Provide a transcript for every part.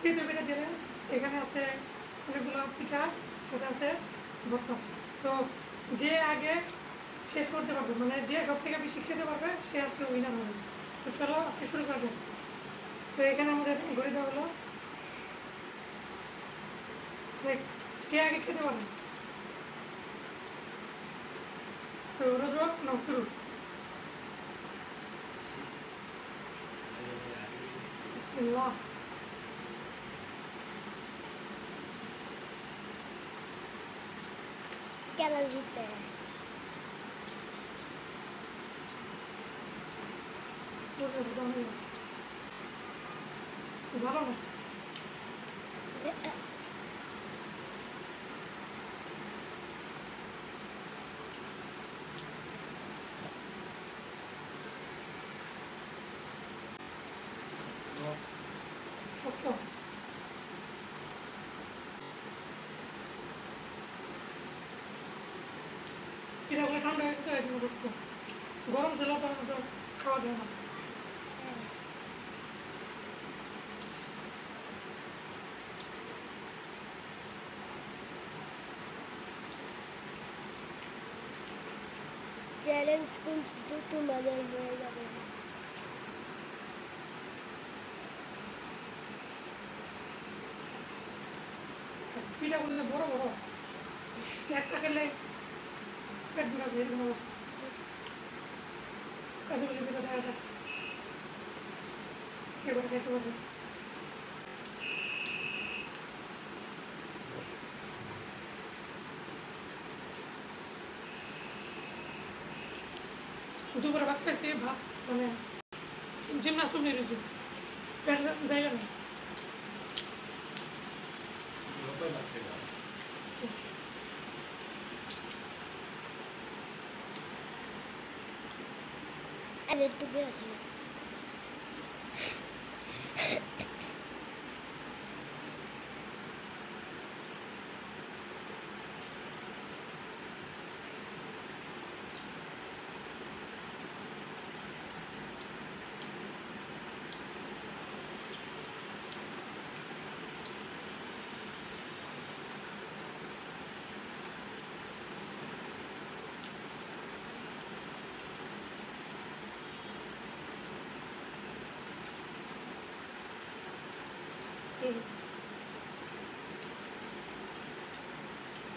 তৃতীয় পিঠা চ্যালেঞ্জ। এখানে আছে অনেকগুলো পিঠা, সেটা আছে ভর্তা। তো যে আগে শেষ করতে পারবে, মানে যে সব থেকে বেশি খেতে পারবে সে আজকে উইনার হবে। তো চলো আজকে শুরু করা যাক। তো এখানে আমাদের ঘড়ি দেওয়া হলো, কে আগে খেতে পারবে। তো রুদ্র নাও শুরু। বিসমিল্লাহ। কেলা জিতে ভালো না শক্ত। পিঠাগুলো ঠান্ডা হয়েছে তো একদম শক্ত, গরম ছিল তো খাওয়া যায় না। চ্যালেঞ্জ কিন্তু তোমাদের হয়ে যাবে। পিঠাগুলো যে বড় বড়, একটা খেলে পেট বিরাজ এরকম অবস্থা। এতগুলি পিঠা দেখা যায়, এবার খেতে পারবে। দুপুরে ভাত খাইছি, ভাত মানে জিমনাস শুনে রয়েছে, পেট জায়গা নেই। আর একটু বের হয়ে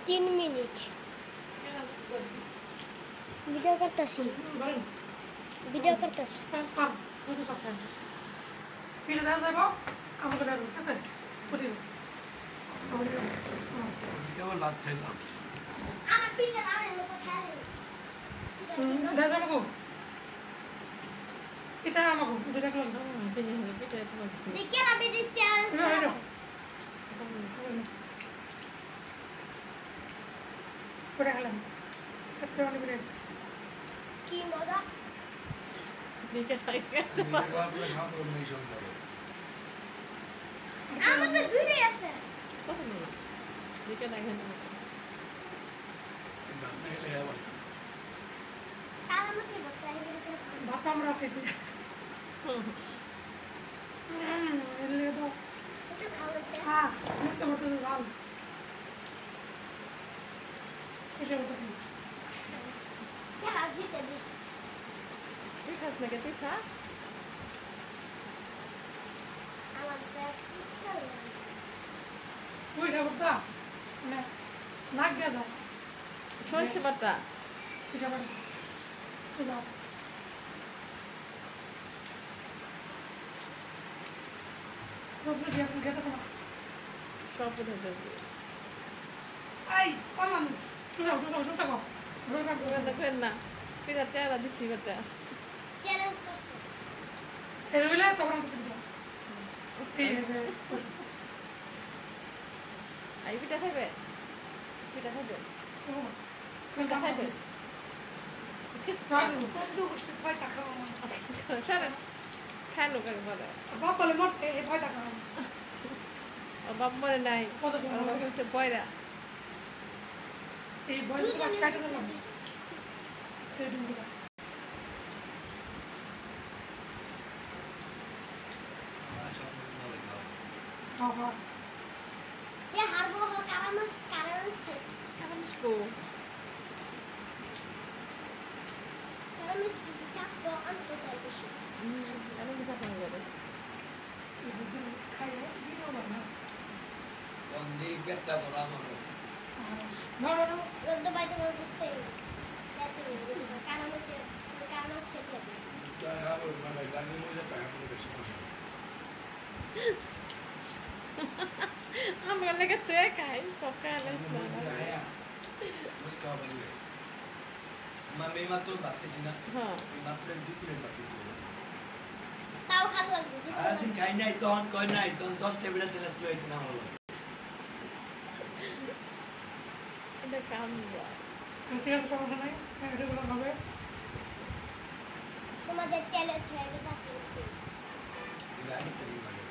3 মিনিট ভিডিও করতেছি। ভিডিও করতেছি। পিঠা দেওয়া যাবো আমাকে দেওয়া যাবো, ঠিক আছে? কেবল ভাত খাইলাম। আমার পিঠা না হলে কোথায় দেওয়া যাবো গো, এটা আমাকে দুটা কিলো দেখে না বেটি চ্যালেঞ্জ করে খেলাম একটা অনেক বেড়ে আছে। কি মজা আমার তো দূরে আছে ভাত আমরা খাইছি। হ্যাঁ মিক্সে করতেছে ঝাল, সর্ষে বাটা খাই। তুই খাস না কে? তুই খা। সরিষা বাটা মানে নাক দেওয়া যায়, সরষে বাটা সরিষা বাটা একটু যাস। রোদ্র দিয়ে এখন খেতেছে না। সব উঠে এই কোন মানুষ শুনে থাকো দেখবেন না পিঠা টেরা দিছি বেটা। চ্যালেঞ্জ করছে এই রইলে তখন আমি চিন্তা ঠিক আছে। এই পিঠা খাইবে? পিঠা খাইবে? পিঠা খাইবে? সারা খাইলো করে বলে বাপ বলে মরছে এই ভয় দেখা বাপ মরে নাই বয়রা এই বয়স কাটে গেলাম। হ্যাঁ হ্যাঁ যে হারবো হ কারামাস খাই কারামাস কো কারামাস যদি থাকতো আনতো তাই বেশি কারামাস আপনি যাবে এই বুদ্ধি খাইয়ে দিও না বন্দি পেটটা ভরা আমার না না না রোদ বাইতে বড় করতে যাতে কারামাস খেতে হবে মানে গাড়ি মধ্যে টাকা পড়ে বেশি পয়সা আমরা লেগে তুই খাই সকালে মুস্কা বলি আমি মাত্র ভাবতেছি না হ্যাঁ মাত্র 2 প্লেট ভাবতেছি তাও ভালো লাগবে সারাদিন খাই নাই তখন কই নাই তখন 10 টেবিল চ্যালেঞ্জ লই দিন আমার এটা কাম যা ঠিক আছে সমস্যা নাই এগুলো হবে তোমাদের চ্যালেঞ্জ হয়ে গেছে গাড়ি তৈরি করে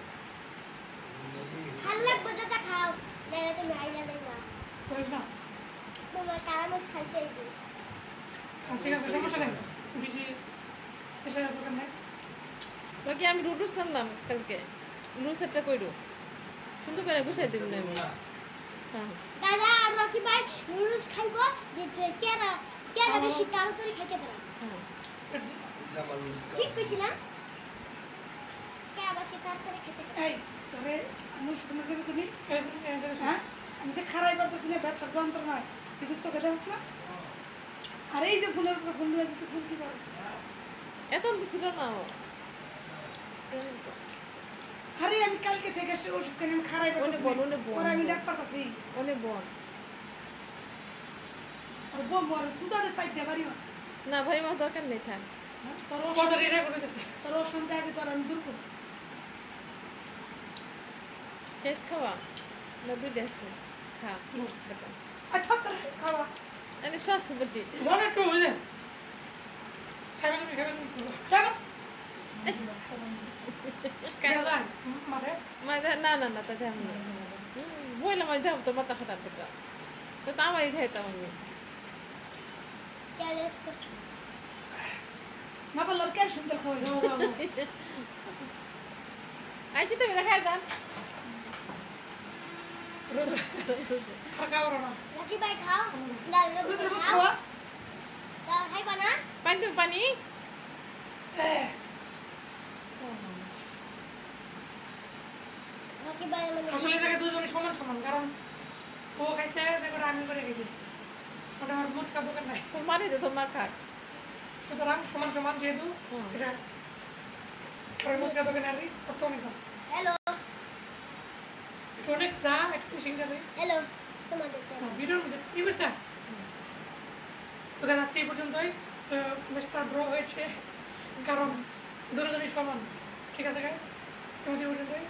ভাল লাগবে যেটা খাও নাহলে তুমি আইলা দেবা বুঝছ না তোমার কারামাস খাইতে হইবে ঠিক আছে সমস্যা নাই বেশি এসে দোকান নাই ওকে আমি রুটুস টানলাম কালকে রুসেরটা কইরো সুন্দর করে গুছাই দেব না আমি হ্যাঁ দাদা আমরা কি ভাই নুডলস খাইবো যে কেরা বেশি তাড়াতাড়ি খাইতে পারে হ্যাঁ জামাল মুস্কা ঠিক কইছি না কেরা বেশি তাড়াতাড়ি খাইতে পারে এই তোরে আমি শুনে দেবো তুমি হ্যাঁ হ্যাঁ আমি যে খারাই করতেছি না ব্যথার যন্ত্রণা তুই কিছু চোখে যাস না আর এই যে ফুলের উপর ফুল রয়েছে তুই ফুল কি করছিস এত তো ছিল না ও। আরে আমি কালকে থেকে এসে ওষুধ কিনে আমি খারাই করতেছি অনেক বন। ওরা আমি ডাক পারতাছি অনেক বন আর বোম আর সুদাদের সাইডে বাড়ি মা না ভারী মাছ দরকার নেই থাক তোর কত রেডি করে দিতেছে তোর অসুবিধা আগে তোর আমি দূর করবো শেষ খাওয়া না দুইটা আছে খা বেটা আচ্ছা তোর খাওয়া আরে সব বেটি মনে একটু বুঝে খাবে তুমি যাবো কেন যান মানে মাঝে না না না তা যাম না বইলাম আমি যাম তো মাথা খাটার বেটা তো আমারই খাইতাম আমি চ্যালেঞ্জ করতে না পারলে আর ক্যালসিয়াম তেল খাওয়াই যাবো আইছি তুমি খাই যান খাওয়া না লাকি ভাই খাও দাদা রুদ্র বস খাও খাওয়া দাদা খাইবা না পানি তুমি পানি লাকি ভাই মানে আসলে এই জায়গায় দুজনই সমান সমান কারণ ও খাইছে যে করে আমি করে গেছি ওটা আমার মুচকা দোকান নাই তোর মারি দে তোর মা খাক সুতরাং সমান সমান যেহেতু এটা মুচকা দোকানে আর করতে অনেক দাম হ্যালো এটা অনেক চা একটু সিঙ্গারে হ্যালো তোমাদের চ্যালেঞ্জ ভিডিওর মধ্যে কি বুঝতে তো গাছ আজকে এই পর্যন্তই তো ম্যাচটা ড্র হয়েছে কারণ দুজনই সমান ঠিক আছে গাইস আজকে পর্যন্তই